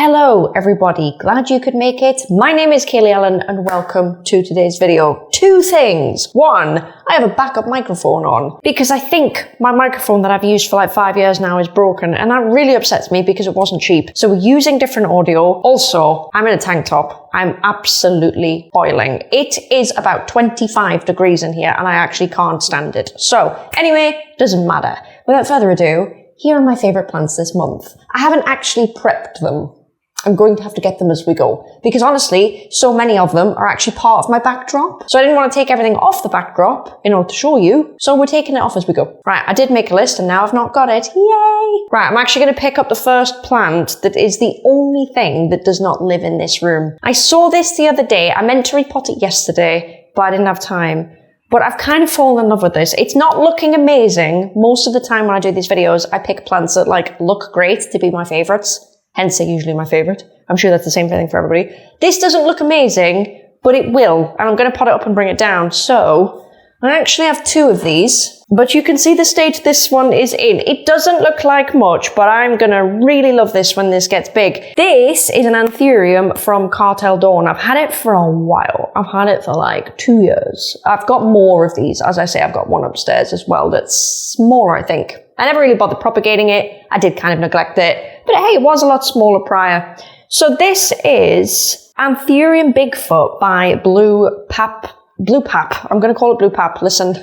Hello everybody, glad you could make it. My name is Kaylee Ellen and welcome to today's video. Two things. One, I have a backup microphone on because I think my microphone that I've used for like 5 years now is broken and that really upsets me because it wasn't cheap. So we're using different audio. Also, I'm in a tank top. I'm absolutely boiling. It is about 25 degrees in here and I actually can't stand it. So anyway, doesn't matter. Without further ado, here are my favorite plants this month. I haven't actually prepped them. I'm going to have to get them as we go because honestly, so many of them are actually part of my backdrop. So I didn't want to take everything off the backdrop in order to show you. So we're taking it off as we go. Right, I did make a list and now I've not got it. Yay! Right, I'm actually going to pick up the first plant that is the only thing that does not live in this room. I saw this the other day. I meant to repot it yesterday, but I didn't have time. But I've kind of fallen in love with this. It's not looking amazing. Most of the time when I do these videos, I pick plants that like look great to be my favorites. Hence, they're usually my favorite. I'm sure that's the same thing for everybody. This doesn't look amazing, but it will. And I'm going to pot it up and bring it down. So I actually have two of these, but you can see the state this one is in. It doesn't look like much, but I'm going to really love this when this gets big. This is an Anthurium from Cartel Dawn. I've had it for a while. I've had it for like 2 years. I've got more of these. As I say, I've got one upstairs as well that's smaller, I think. I never really bothered propagating it. I did kind of neglect it. But hey, it was a lot smaller prior. So this is Anthurium Bigfoot by Blue Pap. I'm going to call it Blue Pap. Listen,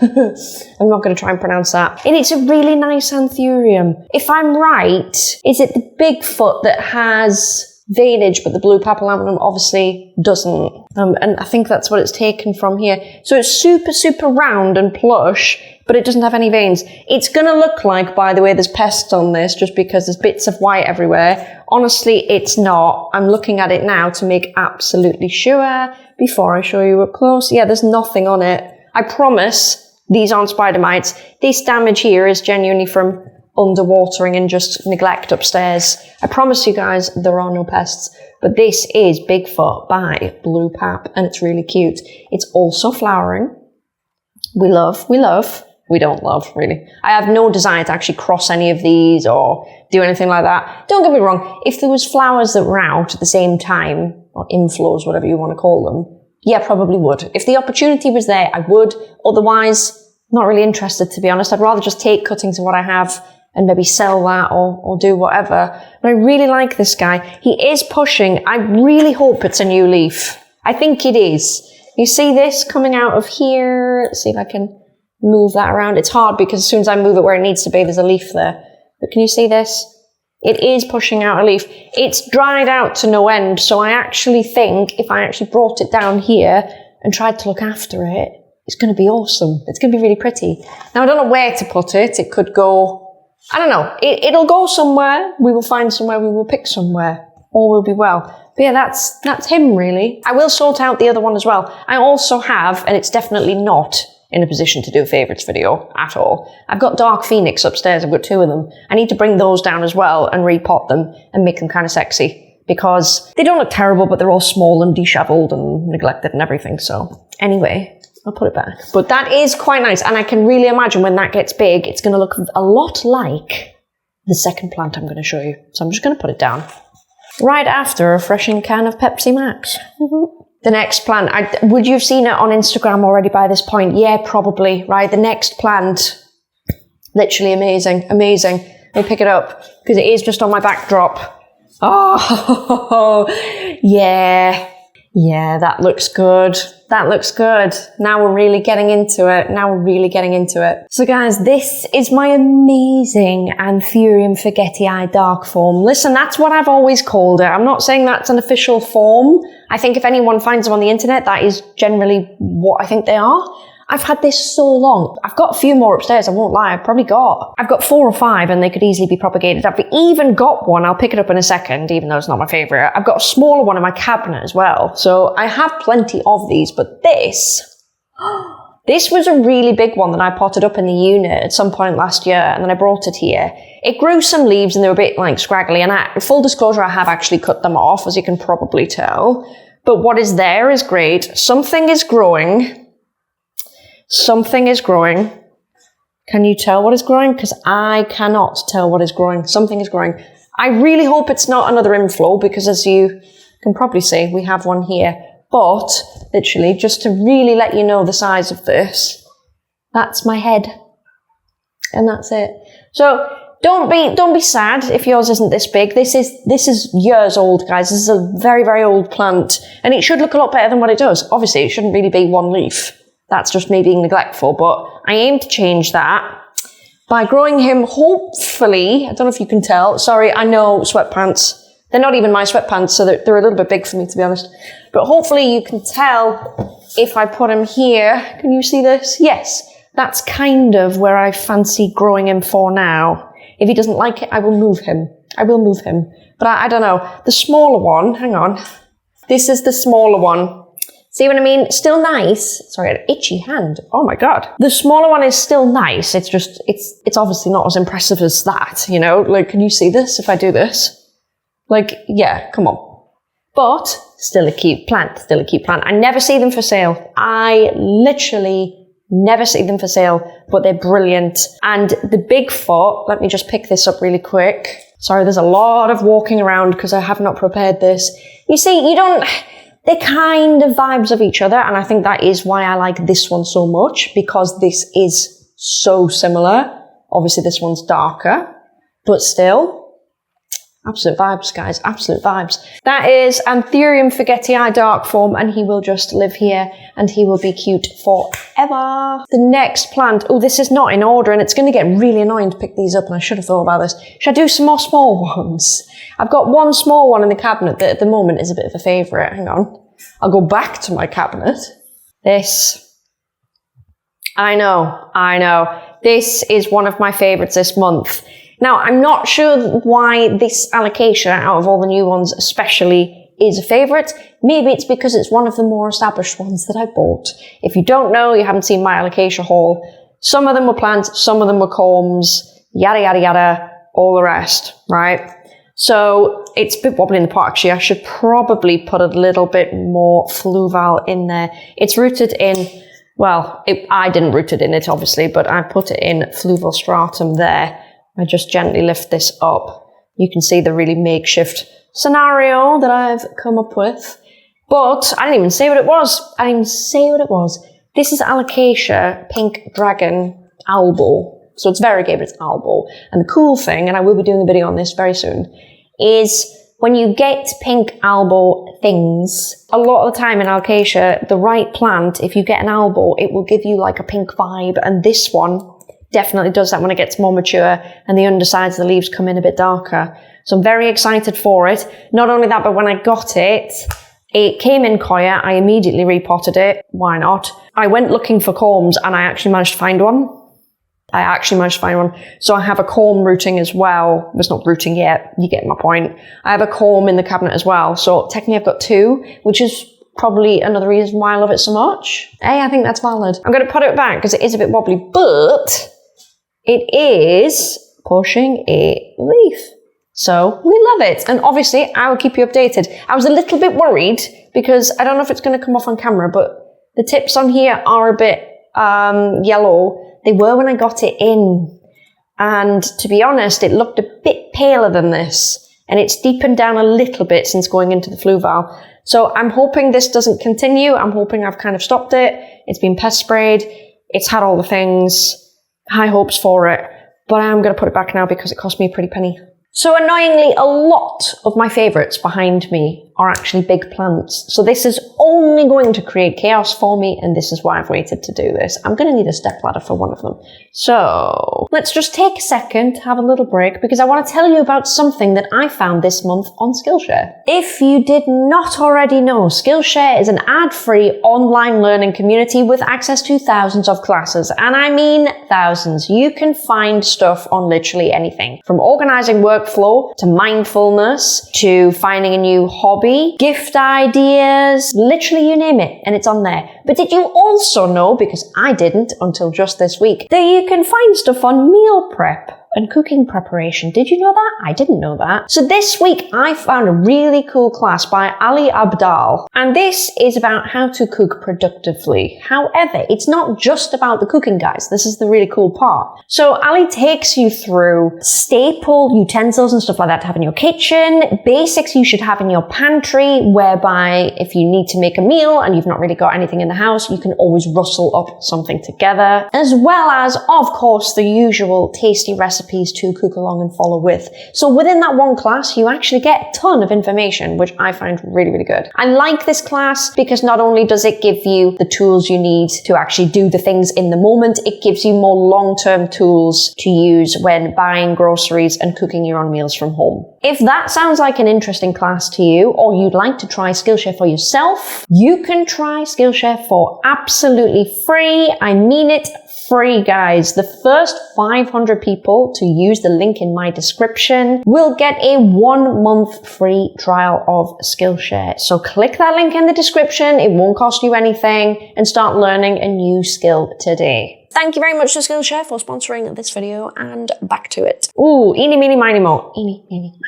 I'm not going to try and pronounce that. And it's a really nice Anthurium. If I'm right, is it the Bigfoot that has veinage, but the Blue Papillanum obviously doesn't. And I think that's what it's taken from here. So it's super, super round and plush, but it doesn't have any veins. It's going to look like, by the way, there's pests on this just because there's bits of white everywhere. Honestly, it's not. I'm looking at it now to make absolutely sure before I show you up close. Yeah, there's nothing on it. I promise these aren't spider mites. This damage here is genuinely from underwatering and just neglect upstairs. I promise you guys there are no pests. But this is Bigfoot by Blue Pap and it's really cute. It's also flowering. We don't love, really. I have no desire to actually cross any of these or do anything like that. Don't get me wrong, if there was flowers that were out at the same time, or inflows, whatever you want to call them, yeah, probably would. If the opportunity was there, I would. Otherwise, not really interested, to be honest. I'd rather just take cuttings of what I have and maybe sell that or do whatever. But I really like this guy. He is pushing. I really hope it's a new leaf. I think it is. You see this coming out of here? Let's see if I can move that around. It's hard because as soon as I move it where it needs to be, there's a leaf there. But can you see this? It is pushing out a leaf. It's dried out to no end, so I actually think if I actually brought it down here and tried to look after it, it's going to be awesome. It's going to be really pretty. Now, I don't know where to put it. It could go, I don't know. It'll go somewhere. We will find somewhere. We will pick somewhere. All will be well. But yeah, that's him, really. I will sort out the other one as well. I also have, and it's definitely not in a position to do a favourites video at all. I've got Dark Phoenix upstairs. I've got two of them. I need to bring those down as well and repot them and make them kind of sexy because they don't look terrible, but they're all small and dishevelled and neglected and everything. So anyway, I'll put it back. But that is quite nice. And I can really imagine when that gets big, it's going to look a lot like the second plant I'm going to show you. So I'm just going to put it down right after a refreshing can of Pepsi Max. The next plant, would you have seen it on Instagram already by this point? Yeah, probably, right? The next plant, literally amazing, amazing. Let me pick it up because it is just on my backdrop. Oh, yeah, that looks good. That looks good. Now we're really getting into it. So guys, this is my amazing Anthurium forgetii dark form. Listen, that's what I've always called it. I'm not saying that's an official form. I think if anyone finds them on the internet, that is generally what I think they are. I've had this so long. I've got a few more upstairs, I won't lie. I've got 4 or 5 and they could easily be propagated. I've even got one, I'll pick it up in a second, even though it's not my favourite. I've got a smaller one in my cabinet as well. So I have plenty of these, but this was a really big one that I potted up in the unit at some point last year and then I brought it here. It grew some leaves and they were a bit like scraggly and full disclosure, I have actually cut them off, as you can probably tell. But what is there is great. Something is growing. Can you tell what is growing? Because I cannot tell what is growing. Something is growing. I really hope it's not another inflow because as you can probably see, we have one here. But literally, just to really let you know the size of this, that's my head. And that's it. So don't be sad if yours isn't this big. This is years old, guys. This is a very, very old plant. And it should look a lot better than what it does. Obviously, it shouldn't really be one leaf. That's just me being neglectful. But I aim to change that by growing him, hopefully, I don't know if you can tell. Sorry, I know sweatpants. They're not even my sweatpants, so they're a little bit big for me, to be honest. But hopefully you can tell if I put him here. Can you see this? Yes. That's kind of where I fancy growing him for now. If he doesn't like it, I will move him. But I don't know. The smaller one, hang on. This is the smaller one. See what I mean? Still nice. Sorry, an itchy hand. Oh my God. The smaller one is still nice. It's just, it's obviously not as impressive as that, you know? Like, can you see this if I do this? Like, yeah, come on. But still a cute plant, I never see them for sale. I literally never see them for sale, but they're brilliant. And the Bigfoot, let me just pick this up really quick. Sorry, there's a lot of walking around because I have not prepared this. You see, they're kind of vibes of each other, and I think that is why I like this one so much, because this is so similar. Obviously, this one's darker, but still, absolute vibes, guys, absolute vibes. That is Anthurium forgetii dark form, and he will just live here, and he will be cute forever. The next plant, oh, this is not in order, and it's going to get really annoying to pick these up, and I should have thought about this. Should I do some more small ones? I've got one small one in the cabinet that at the moment is a bit of a favourite. Hang on. I'll go back to my cabinet. This. I know. This is one of my favourites this month. Now, I'm not sure why this Alocasia, out of all the new ones especially, is a favourite. Maybe it's because it's one of the more established ones that I bought. If you don't know, you haven't seen my Alocasia haul, some of them were plants, some of them were combs, yada, yada, yada, all the rest, right? So it's a bit wobbly in the pot, actually. I should probably put a little bit more fluval in there. It's rooted in, well, I didn't root it in it, obviously, but I put it in fluval stratum there. I just gently lift this up. You can see the really makeshift scenario that I've come up with. But I didn't even say what it was. This is Alocasia Pink Dragon Albo. So it's variegated, it's albo. And the cool thing, and I will be doing a video on this very soon, is when you get pink albo things, a lot of the time in Alocasia, the right plant, if you get an albo, it will give you like a pink vibe. And this one definitely does that when it gets more mature and the undersides of the leaves come in a bit darker. So I'm very excited for it. Not only that, but when I got it, it came in coir. I immediately repotted it. Why not? I went looking for corms and I actually managed to find one. So I have a corm rooting as well. It's not rooting yet. You get my point. I have a corm in the cabinet as well. So technically I've got two, which is probably another reason why I love it so much. Hey, I think that's valid. I'm going to put it back because it is a bit wobbly, but it is pushing a leaf. So we love it. And obviously I will keep you updated. I was a little bit worried because I don't know if it's going to come off on camera, but the tips on here are a bit yellow. They were when I got it in. And to be honest, it looked a bit paler than this. And it's deepened down a little bit since going into the fluval. So I'm hoping this doesn't continue. I'm hoping I've kind of stopped it. It's been pest sprayed. It's had all the things. High hopes for it. But I am going to put it back now because it cost me a pretty penny. So annoyingly, a lot of my favourites behind me are actually big plants. So this is only going to create chaos for me, and this is why I've waited to do this. I'm going to need a stepladder for one of them. So let's just take a second to have a little break because I want to tell you about something that I found this month on Skillshare. If you did not already know, Skillshare is an ad-free online learning community with access to thousands of classes. And I mean thousands. You can find stuff on literally anything, from organising workflow to mindfulness to finding a new hobby, gift ideas, literally you name it, and it's on there. But did you also know, because I didn't until just this week, that you can find stuff on meal prep? and cooking preparation. Did you know that? I didn't know that. So this week I found a really cool class by Ali Abdal, and this is about how to cook productively. However, it's not just about the cooking, guys. This is the really cool part. So Ali takes you through staple utensils and stuff like that to have in your kitchen, basics you should have in your pantry, whereby if you need to make a meal and you've not really got anything in the house, you can always rustle up something together, as well as, of course, the usual tasty recipes to cook along and follow with. So within that one class, you actually get a ton of information, which I find really, really good. I like this class because not only does it give you the tools you need to actually do the things in the moment, it gives you more long-term tools to use when buying groceries and cooking your own meals from home. If that sounds like an interesting class to you, or you'd like to try Skillshare for yourself, you can try Skillshare for absolutely free. I mean it, free, guys. The first 500 people to use the link in my description will get a 1 month free trial of Skillshare. So click that link in the description. It won't cost you anything, and start learning a new skill today. Thank you very much to Skillshare for sponsoring this video, and back to it. Ooh, eeny, meeny, miny, mo. Eeny, meeny, miny.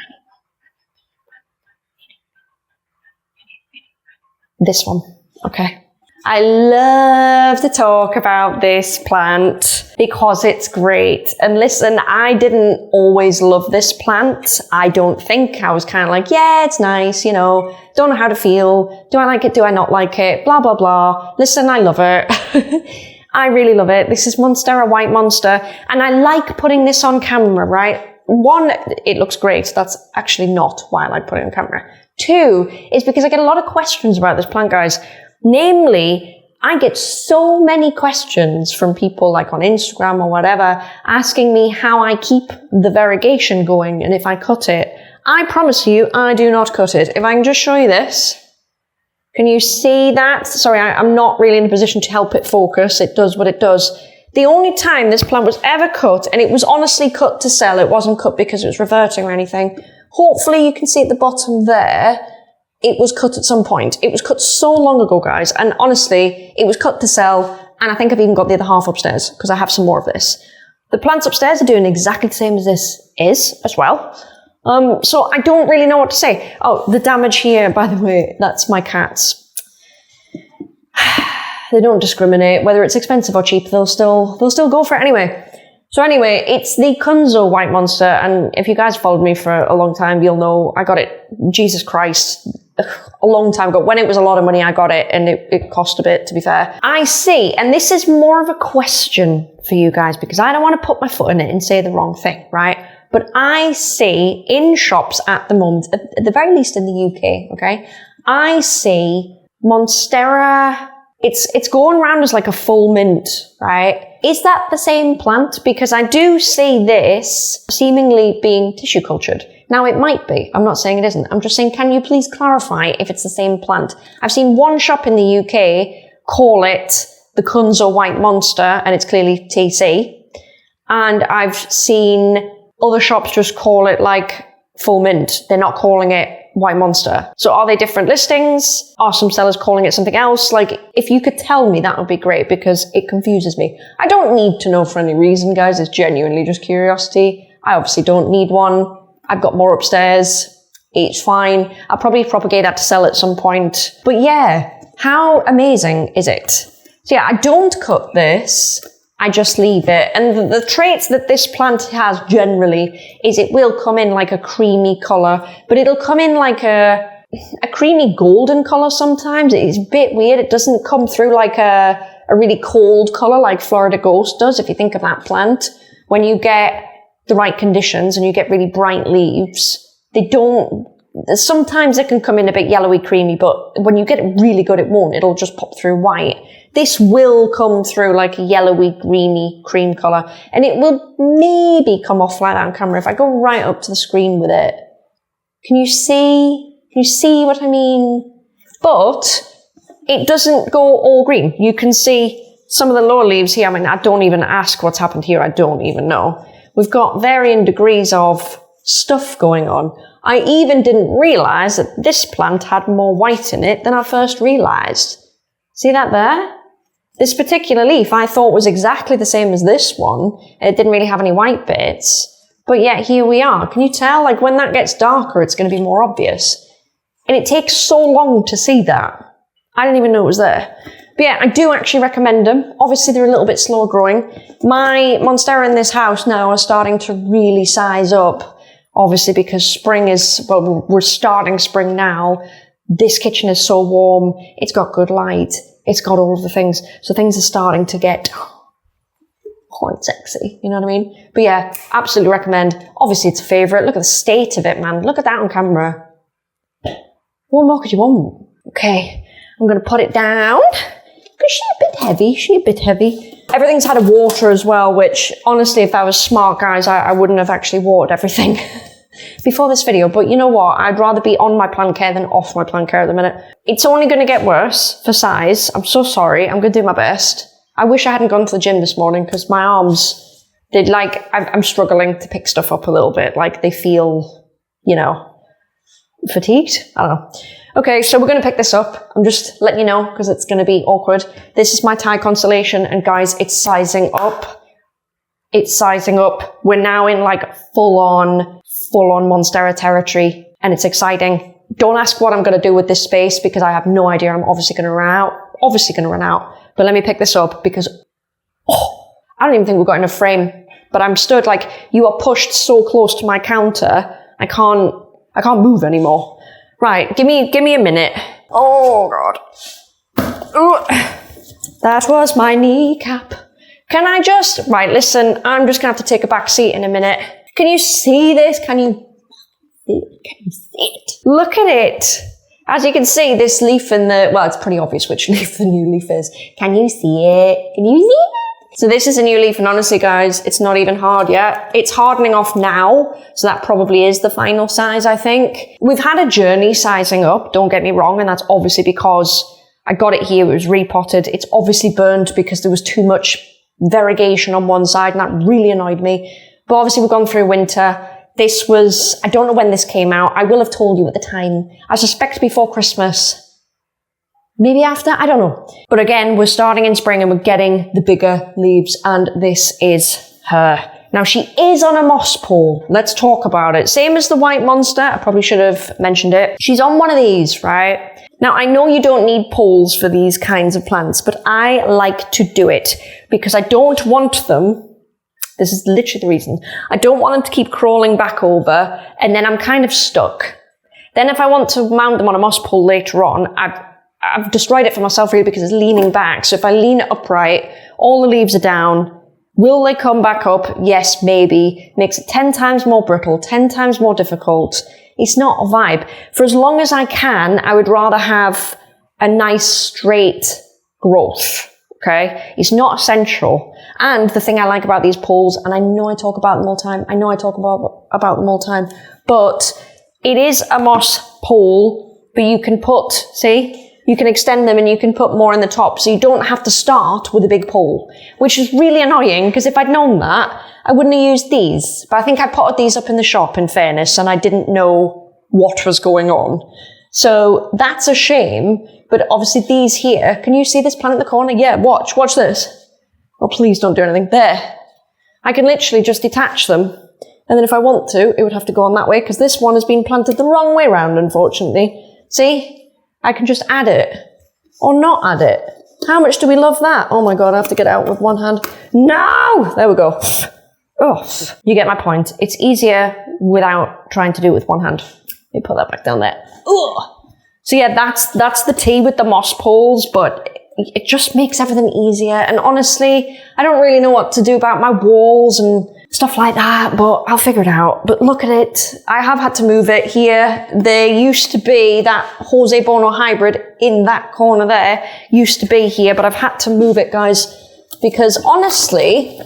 This one. Okay. I love to talk about this plant because it's great. And listen, I didn't always love this plant. I don't think. I was kind of like, yeah, it's nice, you know, don't know how to feel. Do I like it? Do I not like it? Blah, blah, blah. Listen, I love it. I really love it. This is Monstera White Monster, and I like putting this on camera, right? One, it looks great. That's actually not why I like putting it on camera. Two, is because I get a lot of questions about this plant, guys. Namely, I get so many questions from people like on Instagram or whatever asking me how I keep the variegation going and if I cut it. I promise you, I do not cut it. If I can just show you this. Can you see that? Sorry, I'm not really in a position to help it focus. It does what it does. The only time this plant was ever cut, and it was honestly cut to sell, it wasn't cut because it was reverting or anything. Hopefully you can see at the bottom there, it was cut at some point. It was cut so long ago, guys, and honestly, it was cut to sell, and I think I've even got the other half upstairs, because I have some more of this. The plants upstairs are doing exactly the same as this is, as well. So I don't really know what to say. Oh, the damage here, by the way, that's my cats. They don't discriminate. Whether it's expensive or cheap, they'll still go for it anyway. So anyway, it's the Kunzo White Monster, and if you guys followed me for a long time, you'll know I got it, Jesus Christ, a long time ago. When it was a lot of money, I got it, and it cost a bit, to be fair. I see, and this is more of a question for you guys, because I don't want to put my foot in it and say the wrong thing, right? But I see in shops at the moment, at the very least in the UK, okay, I see Monstera. It's going around as like a full mint, right? Is that the same plant? Because I do see this seemingly being tissue cultured. Now it might be. I'm not saying it isn't. I'm just saying, can you please clarify if it's the same plant? I've seen one shop in the UK call it the Kunzo White Monster, and it's clearly TC. And I've seen other shops just call it like full mint. They're not calling it White Monster. So are they different listings? Are some sellers calling it something else? Like, if you could tell me, that would be great, because it confuses me. I don't need to know for any reason, guys. It's genuinely just curiosity. I obviously don't need one. I've got more upstairs. It's fine. I'll probably propagate that to sell at some point. But yeah, how amazing is it? So yeah, I don't cut this. I just leave it. And the traits that this plant has generally is it will come in like a creamy colour, but it'll come in like a creamy golden colour sometimes. It's a bit weird. It doesn't come through like a really cold colour like Florida Ghost does, if you think of that plant. When you get the right conditions and you get really bright leaves, they don't, sometimes it can come in a bit yellowy creamy, but when you get it really good, it won't. It'll just pop through white. This will come through like a yellowy, greeny cream colour, and it will maybe come off like that on camera if I go right up to the screen with it. Can you see what I mean? But it doesn't go all green. You can see some of the lower leaves here. I mean, I don't even ask what's happened here. I don't even know. We've got varying degrees of stuff going on. I even didn't realise that this plant had more white in it than I first realised. See that there? This particular leaf I thought was exactly the same as this one. It didn't really have any white bits. But yet here we are. Can you tell? Like when that gets darker, it's going to be more obvious. And it takes so long to see that. I didn't even know it was there. But yeah, I do actually recommend them. Obviously, they're a little bit slower growing. My Monstera in this house now are starting to really size up. Obviously, because spring is, well, we're starting spring now. This kitchen is so warm. It's got good light. It's got all of the things. So things are starting to get quite sexy. You know what I mean? But yeah, absolutely recommend. Obviously, it's a favourite. Look at the state of it, man. Look at that on camera. What more could you want? Okay, I'm going to put it down. Because she's a bit heavy. Everything's had a water as well, which honestly, if I was smart, guys, I wouldn't have actually watered everything before this video. But you know what? I'd rather be on my plant care than off my plant care at the minute. It's only going to get worse for size. I'm so sorry. I'm going to do my best. I wish I hadn't gone to the gym this morning because my arms, I'm struggling to pick stuff up a little bit. Like they feel, you know, fatigued. I don't know. Okay, so we're going to pick this up. I'm just letting you know because it's going to be awkward. This is my Thai constellation, and guys, it's sizing up. It's sizing up. We're now in like full-on Monstera territory, and it's exciting. Don't ask what I'm going to do with this space because I have no idea. I'm obviously going to run out. But let me pick this up because, I don't even think we've got enough frame. But I'm stood like, you are pushed so close to my counter, I can't move anymore. Right, give me a minute. Oh, God. Ooh, that was my kneecap. Can I just... Right, listen, I'm just going to have to take a back seat in a minute. Can you see this? Can you see it? Look at it. As you can see, this leaf in the... Well, it's pretty obvious which leaf the new leaf is. Can you see it? Can you see it? So this is a new leaf, and honestly, guys, it's not even hard yet. It's hardening off now, so that probably is the final size, I think. We've had a journey sizing up, don't get me wrong, and that's obviously because I got it here, it was repotted. It's obviously burned because there was too much variegation on one side, and that really annoyed me. But obviously, we've gone through winter. This was, I don't know when this came out. I will have told you at the time. I suspect before Christmas. Maybe after, I don't know. But again, we're starting in spring and we're getting the bigger leaves, and this is her. Now, she is on a moss pole. Let's talk about it. Same as the white monster. I probably should have mentioned it. She's on one of these, right? Now, I know you don't need poles for these kinds of plants, but I like to do it because I don't want them. This is literally the reason. I don't want them to keep crawling back over, and then I'm kind of stuck. Then if I want to mount them on a moss pole later on, I've destroyed it for myself really because it's leaning back. So if I lean it upright, all the leaves are down. Will they come back up? Yes, maybe. Makes it 10 times more brittle, 10 times more difficult. It's not a vibe. For as long as I can, I would rather have a nice straight growth. Okay? It's not essential. And the thing I like about these poles, and I know I talk about them all the time. I know I talk about them all the time. But it is a moss pole, but you can put, see? You can extend them and you can put more in the top, so you don't have to start with a big pole, which is really annoying because if I'd known that, I wouldn't have used these. But I think I potted these up in the shop, in fairness, and I didn't know what was going on. So that's a shame, but obviously these here, can you see this plant in the corner? Yeah, watch this. Oh, please don't do anything. There. I can literally just detach them, and then if I want to, it would have to go on that way because this one has been planted the wrong way round, unfortunately. See? I can just add it or not add it. How much do we love that? Oh my God, I have to get it out with one hand. No! There we go. Oh, you get my point. It's easier without trying to do it with one hand. Let me put that back down there. Ugh. So yeah, that's the tea with the moss poles, but it just makes everything easier. And honestly, I don't really know what to do about my walls and stuff like that, but I'll figure it out. But look at it. I have had to move it here. There used to be that Jose Bono hybrid in that corner there. Used to be here, but I've had to move it, guys, because honestly,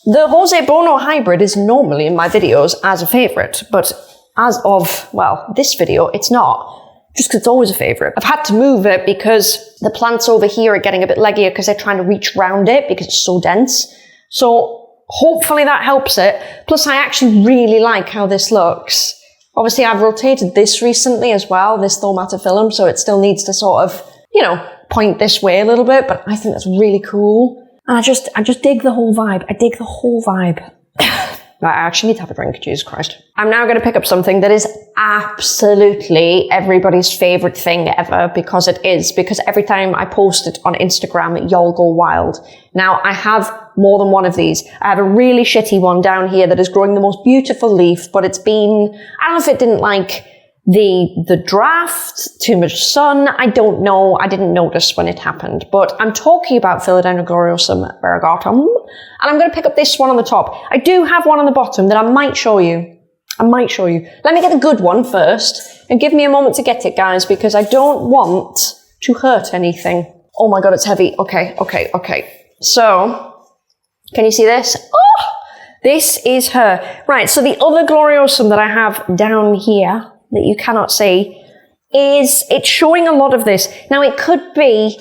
the Jose Bono hybrid is normally in my videos as a favorite, but as of, well, this video, it's not. Just because it's always a favorite. I've had to move it because the plants over here are getting a bit leggier because they're trying to reach around it because it's so dense. So hopefully that helps it. Plus, I actually really like how this looks. Obviously, I've rotated this recently as well, this thaumatophyllum, so it still needs to sort of, you know, point this way a little bit, but I think that's really cool. And I just dig the whole vibe. I dig the whole vibe. Right, I actually need to have a drink, Jesus Christ. I'm now going to pick up something that is absolutely everybody's favourite thing ever, because it is. Because every time I post it on Instagram, y'all go wild. Now, I have more than one of these. I have a really shitty one down here that is growing the most beautiful leaf, but it's been, I don't know if it didn't like the draft, too much sun, I don't know. I didn't notice when it happened. But I'm talking about Philodendron gloriosum variegata, and I'm going to pick up this one on the top. I do have one on the bottom that I might show you. Let me get the good one first, and give me a moment to get it, guys, because I don't want to hurt anything. Oh my god, it's heavy. Okay. So, can you see this? Oh, this is her. Right, so the other gloriosum that I have down here, that you cannot see, it's showing a lot of this. Now, it could be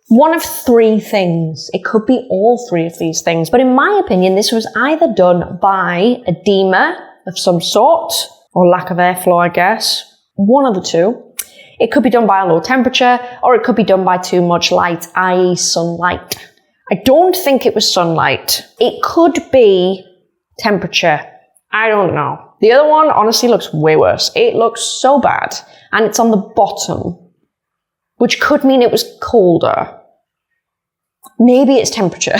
one of three things. It could be all three of these things. But in my opinion, this was either done by edema of some sort, or lack of airflow, I guess. One of the two. It could be done by a low temperature, or it could be done by too much light, i.e. sunlight. I don't think it was sunlight. It could be temperature. I don't know. The other one honestly looks way worse. It looks so bad. And it's on the bottom, which could mean it was colder. Maybe it's temperature.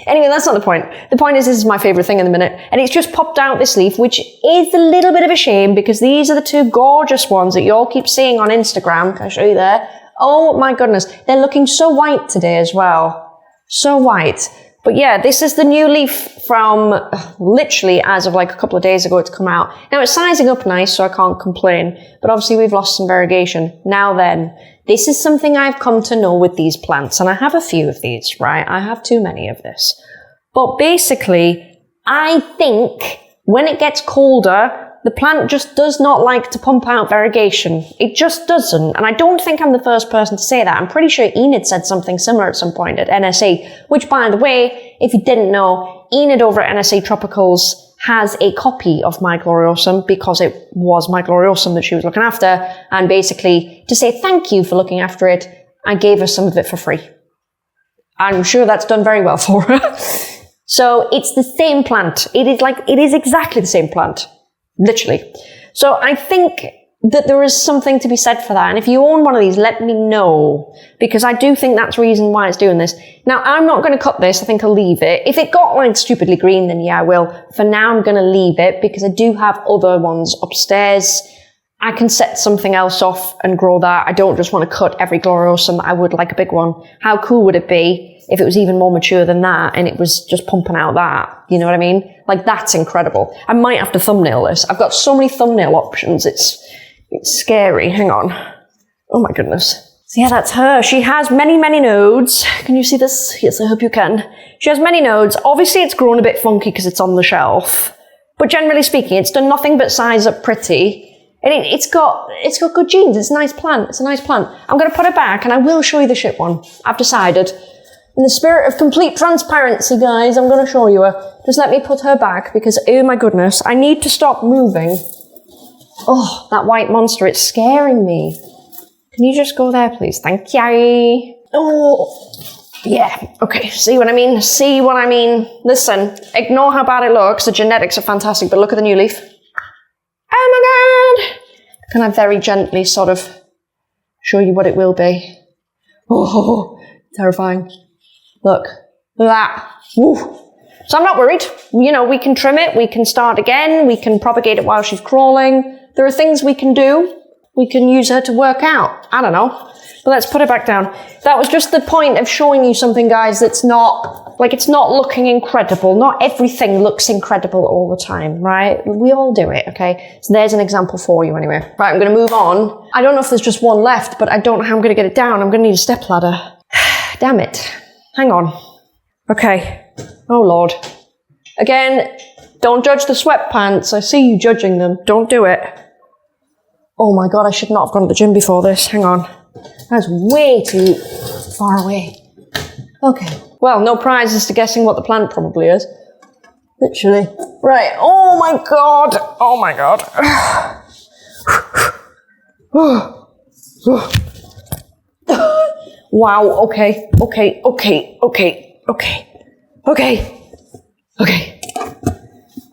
Anyway, that's not the point. The point is, this is my favourite thing in the minute. And it's just popped out this leaf, which is a little bit of a shame, because these are the two gorgeous ones that you all keep seeing on Instagram. Can I show you there? Oh my goodness. They're looking so white today as well. So white. But yeah, this is the new leaf from literally as of like a couple of days ago it's come out. Now it's sizing up nice, so I can't complain. But obviously we've lost some variegation. Now then, this is something I've come to know with these plants. And I have a few of these, right? I have too many of this. But basically, I think when it gets colder, the plant just does not like to pump out variegation. It just doesn't. And I don't think I'm the first person to say that. I'm pretty sure Enid said something similar at some point at NSA, which, by the way, if you didn't know, Enid over at NSA Tropicals has a copy of my gloriosum, because it was my gloriosum that she was looking after. And basically, to say thank you for looking after it, I gave her some of it for free. I'm sure that's done very well for her. So it's the same plant. It is exactly the same plant. Literally. So I think that there is something to be said for that. And if you own one of these, let me know, because I do think that's the reason why it's doing this. Now, I'm not going to cut this. I think I'll leave it. If it got like stupidly green, then yeah, I will. For now, I'm going to leave it, because I do have other ones upstairs. I can set something else off and grow that. I don't just want to cut every gloriosum. I would like a big one. How cool would it be if it was even more mature than that and it was just pumping out that? You know what I mean? Like, that's incredible. I might have to thumbnail this. I've got so many thumbnail options. It's scary. Hang on. Oh my goodness. So yeah, that's her. She has many, many nodes. Can you see this? Yes, I hope you can. She has many nodes. Obviously, it's grown a bit funky because it's on the shelf. But generally speaking, it's done nothing but size up pretty. And it's got good genes. It's a nice plant. It's a nice plant. I'm going to put it back, and I will show you the shit one. I've decided. In the spirit of complete transparency, guys, I'm going to show you her. Just let me put her back, because, oh my goodness, I need to stop moving. Oh, that white monster, it's scaring me. Can you just go there, please? Thank you. Oh, yeah. Okay, see what I mean? See what I mean? Listen, ignore how bad it looks. The genetics are fantastic, but look at the new leaf. Oh my god! Can I very gently sort of show you what it will be? Oh, terrifying. Look at that. Woo. So I'm not worried. You know, we can trim it. We can start again. We can propagate it while she's crawling. There are things we can do. We can use her to work out. I don't know. But let's put it back down. That was just the point of showing you something, guys, that's not, like, it's not looking incredible. Not everything looks incredible all the time, right? We all do it, okay? So there's an example for you anyway. Right, I'm going to move on. I don't know if there's just one left, but I don't know how I'm going to get it down. I'm going to need a stepladder. Damn it. Hang on. Okay. Oh, Lord. Again, don't judge the sweatpants. I see you judging them. Don't do it. Oh my god, I should not have gone to the gym before this. Hang on. That's way too far away. Okay. Well, no prizes to guessing what the plant probably is. Literally. Right. Oh my god. Oh my god. Wow. Okay.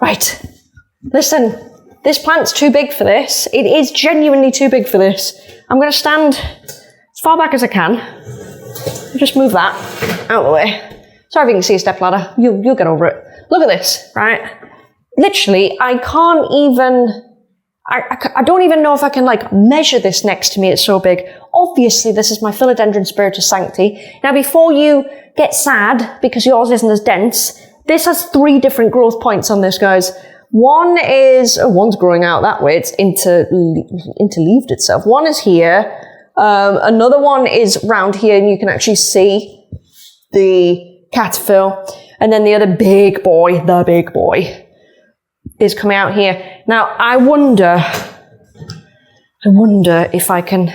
Right. Listen, this plant's too big for this. It is genuinely too big for this. I'm going to stand as far back as I can. Just move that out of the way. Sorry if you can see a stepladder. You'll get over it. Look at this, right? Literally, I can't even... I don't even know if I can like measure this next to me. It's so big. Obviously, this is my Philodendron spiritus sancti. Now, before you get sad because yours isn't as dense, this has 3 different growth points on this, guys. One's growing out that way. It's interleaved itself. One is here. Another one is round here, and you can actually see the caterpillar. And then the other big boy, is coming out here. Now, I wonder if I can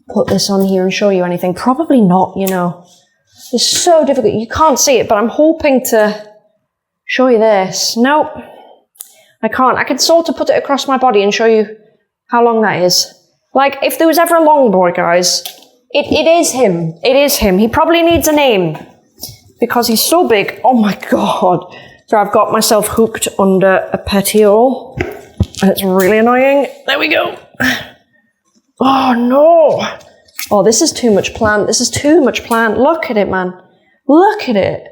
put this on here and show you anything. Probably not, you know. It's so difficult. You can't see it, but I'm hoping to show you this. Nope. I can't. I can sort of put it across my body and show you how long that is. Like, if there was ever a long boy, guys, it is him. It is him. He probably needs a name because he's so big. Oh my God. So I've got myself hooked under a petiole and it's really annoying. There we go. Oh no. Oh, this is too much plant. This is too much plant. Look at it, man. Look at it.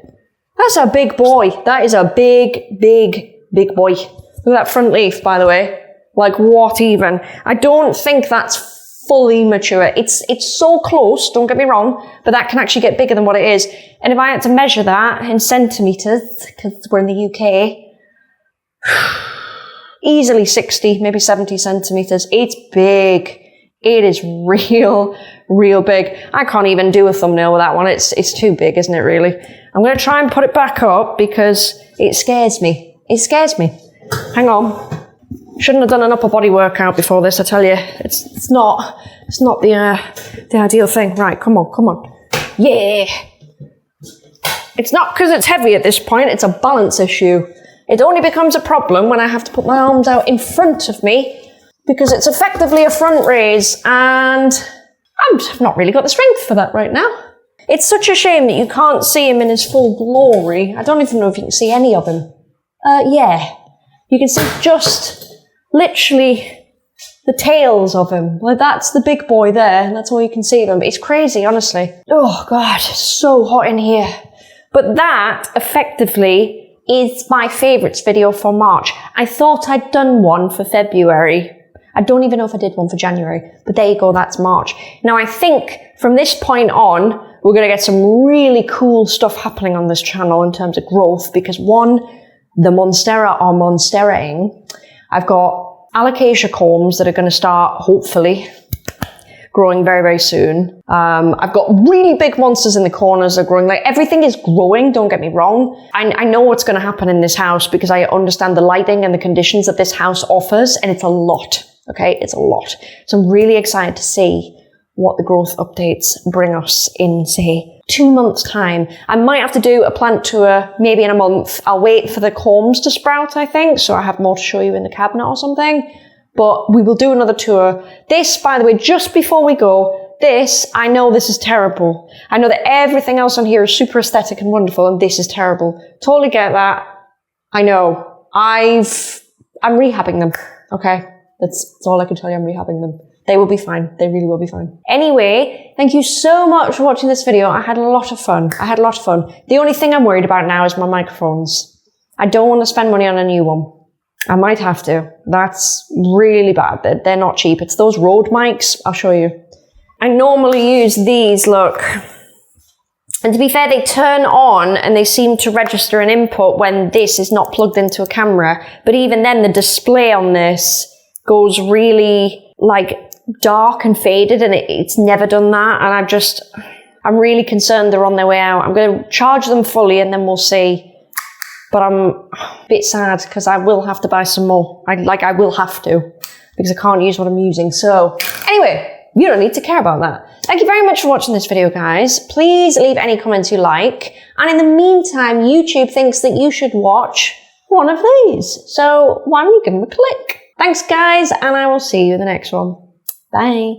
That's a big boy. That is a big, big, big boy. Look at that front leaf, by the way. Like, what even? I don't think that's fully mature. It's so close, don't get me wrong, but that can actually get bigger than what it is. And if I had to measure that in centimetres, because we're in the UK, easily 60, maybe 70 centimetres. It's big. It is real, real big. I can't even do a thumbnail with that one. It's too big, isn't it, really? I'm going to try and put it back up because it scares me. It scares me. Hang on. Shouldn't have done an upper body workout before this, I tell you. It's not the ideal thing. Right, come on. Yeah. It's not because it's heavy at this point, it's a balance issue. It only becomes a problem when I have to put my arms out in front of me because it's effectively a front raise and I've not really got the strength for that right now. It's such a shame that you can't see him in his full glory. I don't even know if you can see any of him. Yeah. You can see just literally the tails of him. Like, that's the big boy there, and that's all you can see of him. It's crazy, honestly. Oh, God, it's so hot in here. But that, effectively, is my favourites video for March. I thought I'd done one for February. I don't even know if I did one for January, but there you go, that's March. Now, I think from this point on, we're going to get some really cool stuff happening on this channel in terms of growth, because one, the Monstera are monsteraing. I've got Alocasia corms that are going to start, hopefully, growing very, very soon. I've got really big monsters in the corners that are growing. Like, everything is growing, don't get me wrong. I know what's going to happen in this house because I understand the lighting and the conditions that this house offers, and it's a lot, okay? It's a lot. So I'm really excited to see what the growth updates bring us in, say, 2 months' time. I might have to do a plant tour maybe in a month. I'll wait for the corms to sprout, I think, so I have more to show you in the cabinet or something. But we will do another tour. This, by the way, just before we go, I know this is terrible. I know that everything else on here is super aesthetic and wonderful, and this is terrible. Totally get that. I know. I'm rehabbing them, okay? That's all I can tell you, I'm rehabbing them. They will be fine. They really will be fine. Anyway, thank you so much for watching this video. I had a lot of fun. The only thing I'm worried about now is my microphones. I don't want to spend money on a new one. I might have to. That's really bad. They're not cheap. It's those Rode mics. I'll show you. I normally use these, look. And to be fair, they turn on and they seem to register an input when this is not plugged into a camera. But even then, the display on this goes really, like, dark and faded, and it's never done that. And I'm really concerned they're on their way out. I'm going to charge them fully and then we'll see. But I'm a bit sad because I will have to buy some more. I will have to, because I can't use what I'm using. So anyway, you don't need to care about that. Thank you very much for watching this video, guys. Please leave any comments you like. And in the meantime, YouTube thinks that you should watch one of these. So why don't you give them a click? Thanks, guys, and I will see you in the next one. Bye.